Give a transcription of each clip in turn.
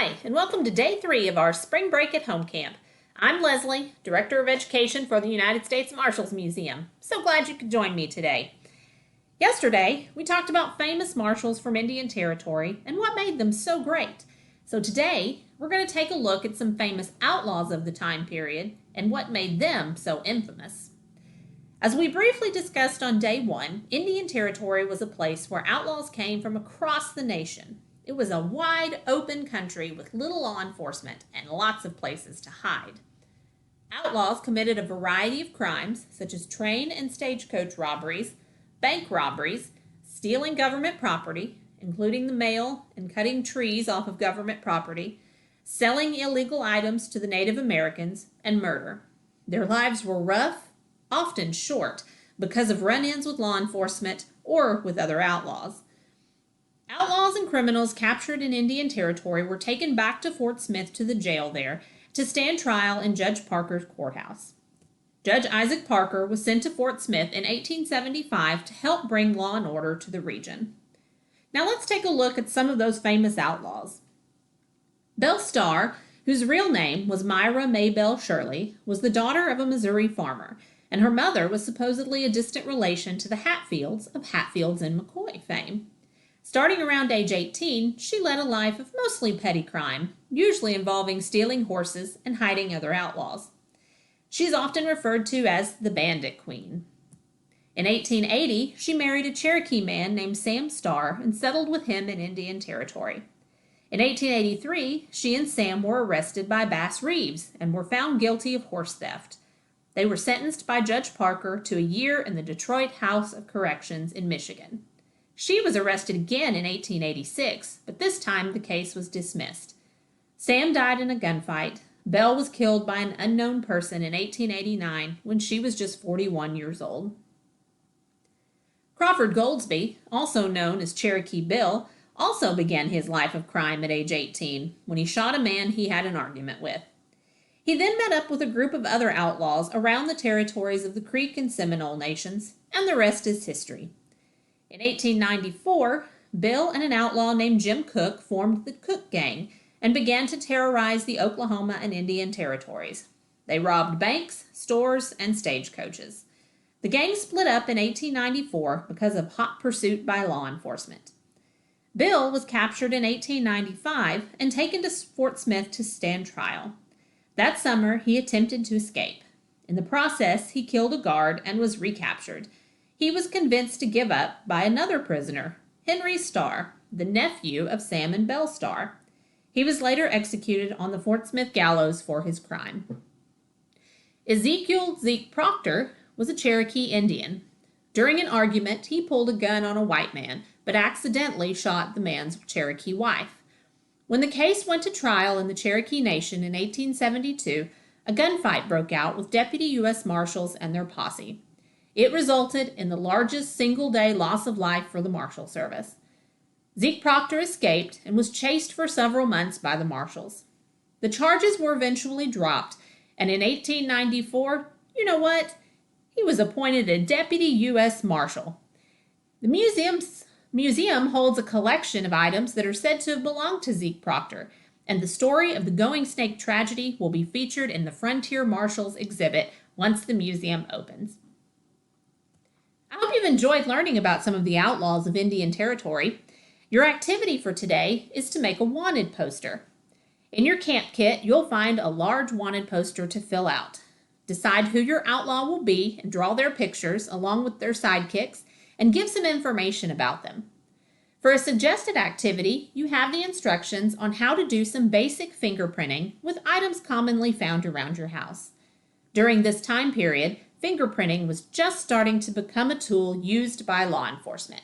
Hi, and welcome to day 3 of our spring break at home camp. I'm Leslie, Director of Education for the United States Marshals Museum. So glad you could join me today. Yesterday, we talked about famous marshals from Indian Territory and what made them so great. So today, we're going to take a look at some famous outlaws of the time period and what made them so infamous. As we briefly discussed on day 1, Indian Territory was a place where outlaws came from across the nation. It was a wide open country with little law enforcement and lots of places to hide. Outlaws committed a variety of crimes such as train and stagecoach robberies, bank robberies, stealing government property, including the mail and cutting trees off of government property, selling illegal items to the Native Americans, and murder. Their lives were rough, often short, because of run-ins with law enforcement or with other outlaws. Outlaws and criminals captured in Indian Territory were taken back to Fort Smith to the jail there to stand trial in Judge Parker's courthouse. Judge Isaac Parker was sent to Fort Smith in 1875 to help bring law and order to the region. Now let's take a look at some of those famous outlaws. Belle Starr, whose real name was Myra Maybelle Shirley, was the daughter of a Missouri farmer, and her mother was supposedly a distant relation to the Hatfields of Hatfields and McCoy fame. Starting around age 18, she led a life of mostly petty crime, usually involving stealing horses and hiding other outlaws. She's often referred to as the Bandit Queen. In 1880, she married a Cherokee man named Sam Starr and settled with him in Indian Territory. In 1883, she and Sam were arrested by Bass Reeves and were found guilty of horse theft. They were sentenced by Judge Parker to a year in the Detroit House of Corrections in Michigan. She was arrested again in 1886, but this time the case was dismissed. Sam died in a gunfight. Belle was killed by an unknown person in 1889 when she was just 41 years old. Crawford Goldsby, also known as Cherokee Bill, also began his life of crime at age 18 when he shot a man he had an argument with. He then met up with a group of other outlaws around the territories of the Creek and Seminole nations, and the rest is history. In 1894, Bill and an outlaw named Jim Cook formed the Cook Gang and began to terrorize the Oklahoma and Indian territories. They robbed banks, stores, and stagecoaches. The gang split up in 1894 because of hot pursuit by law enforcement. Bill was captured in 1895 and taken to Fort Smith to stand trial. That summer, he attempted to escape. In the process, he killed a guard and was recaptured. He was convinced to give up by another prisoner, Henry Starr, the nephew of Sam and Belle Starr. He was later executed on the Fort Smith gallows for his crime. Ezekiel Zeke Proctor was a Cherokee Indian. During an argument, he pulled a gun on a white man, but accidentally shot the man's Cherokee wife. When the case went to trial in the Cherokee Nation in 1872, a gunfight broke out with Deputy U.S. Marshals and their posse. It resulted in the largest single-day loss of life for the Marshal Service. Zeke Proctor escaped and was chased for several months by the Marshals. The charges were eventually dropped, and in 1894, you know what? He was appointed a Deputy U.S. Marshal. The museum holds a collection of items that are said to have belonged to Zeke Proctor, and the story of the Going Snake tragedy will be featured in the Frontier Marshals exhibit once the museum opens. I hope you've enjoyed learning about some of the outlaws of Indian Territory. Your activity for today is to make a wanted poster. In your camp kit, you'll find a large wanted poster to fill out. Decide who your outlaw will be and draw their pictures along with their sidekicks and give some information about them. For a suggested activity, you have the instructions on how to do some basic fingerprinting with items commonly found around your house. During this time period, fingerprinting was just starting to become a tool used by law enforcement.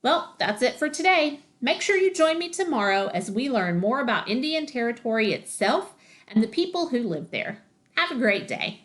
Well, that's it for today. Make sure you join me tomorrow as we learn more about Indian Territory itself and the people who live there. Have a great day.